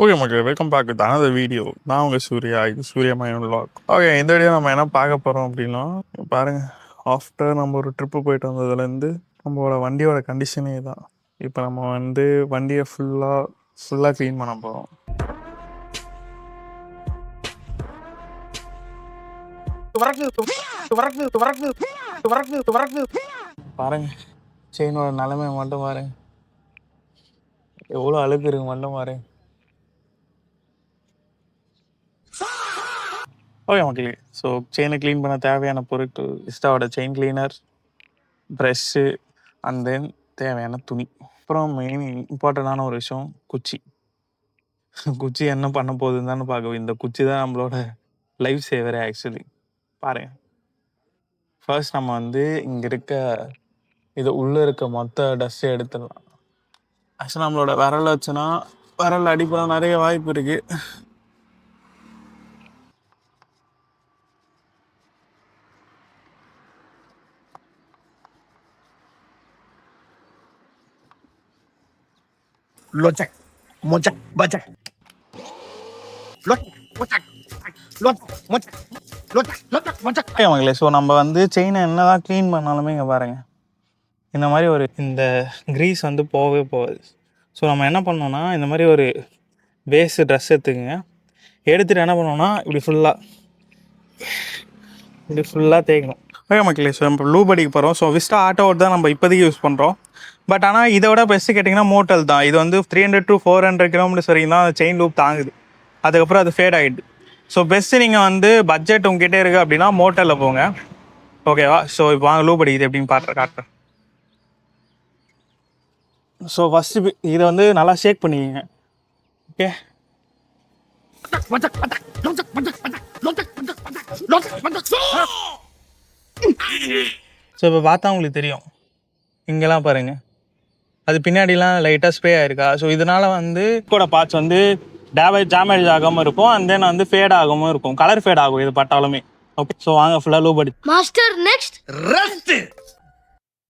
Okay மக்களே, welcome back with another video. நான் உங்கள் சூர்யா, இது சூர்யா மைண்ட் vlog. ஓகே, இந்த வீடியோ நம்ம என்ன பார்க்க போகிறோம் அப்படின்னா, பாருங்கள், ஆஃப்டர் நம்ம ஒரு ட்ரிப்பு போயிட்டு வந்ததுலேருந்து நம்மளோட வண்டியோட கண்டிஷனே தான். இப்போ நம்ம வண்டியை ஃபுல்லாக க்ளீன் பண்ண போகிறோம். பாருங்க, செயினோட நிலைமை மட்டும் பாருங்க, எவ்வளோ அழுக்கு இருக்கு மட்டும் பாருங்க. ஓகே மக்களே, ஸோ செயினை க்ளீன் பண்ண தேவையான பொருட்கள் இஸ்டாவோட chain cleaner, brush, and then தேவையான துணி. அப்புறம் மெயின் இம்பார்ட்டண்டான ஒரு விஷயம், குச்சி என்ன பண்ண போகுதுன்னு தானே பார்க்க. இந்த குச்சி தான் நம்மளோட லைஃப் சேவரே ஆக்சுவலி. பாருங்க, ஃபர்ஸ்ட் நம்ம இங்கே இது உள்ளே இருக்க மொத்த டஸ்ட்டை எடுத்துடலாம். ஆக்சுவலாக நம்மளோட விரல் வச்சுன்னா விரல் அடிப்பட நிறைய வாய்ப்பு இருக்குது. Locek, mocek, bacek. Locek, mocek, mocek. மகளே, ஸோ நம்ம செயினை என்ன தான் க்ளீன் பண்ணாலுமே இங்கே பாருங்கள், இந்த மாதிரி இந்த க்ரீஸ் போகவே போகாது. ஸோ நம்ம என்ன பண்ணோன்னா, இந்த மாதிரி ஒரு வேஸ்ட் ட்ரெஸ் எடுத்துக்கங்க. எடுத்துகிட்டு என்ன பண்ணோன்னா, இப்படி ஃபுல்லாக தேய்க்கணும். ஓகே மக்களே, ஸோ நம்ம லூப் அடிக்க போகிறோம். ஸோ விஸ்டா ஆட்டோ தான் நம்ம இப்போதைக்கு யூஸ் பண்ணுறோம். பட் ஆனால் இதோட பெஸ்ட்டு கேட்டிங்கன்னா மோட்டல் தான். இது 300 to 400 கிலோமீட்டர்ஸ் வரைக்கும் தான் செயின் லூப் தாங்குது. அதுக்கப்புறம் அது ஃபேட் ஆகிடுது. ஸோ பெஸ்ட்டு நீங்கள் பட்ஜெட் உங்ககிட்ட இருக்குது அப்படின்னா மோட்டலில் போங்க. ஓகேவா? ஸோ இப்போ வாங்க லூப் அடிக்குது எப்படின்னு காட்டுறேன். ஸோ ஃபஸ்ட்டு இதை நல்லா ஷேக் பண்ணிக்கங்க. ஓகே, ஸோ இப்போ பார்த்தா உங்களுக்கு தெரியும், இங்கெல்லாம் பாருங்கள், அது பின்னாடிலாம் லைட்டாக ஸ்ப்ரே ஆகிருக்கா. ஸோ இதனால் கூட பார்ட்ஸ் டேமேஜ் ஆகாமல் இருக்கும். அண்ட் தென் ஃபேட் ஆகாமல் இருக்கும், கலர் ஃபேட் ஆகும் இது பட்டாலுமே. ஓகே, ஸோ வாங்க ஃபுல்லாக லூப் அடி. Master next rest.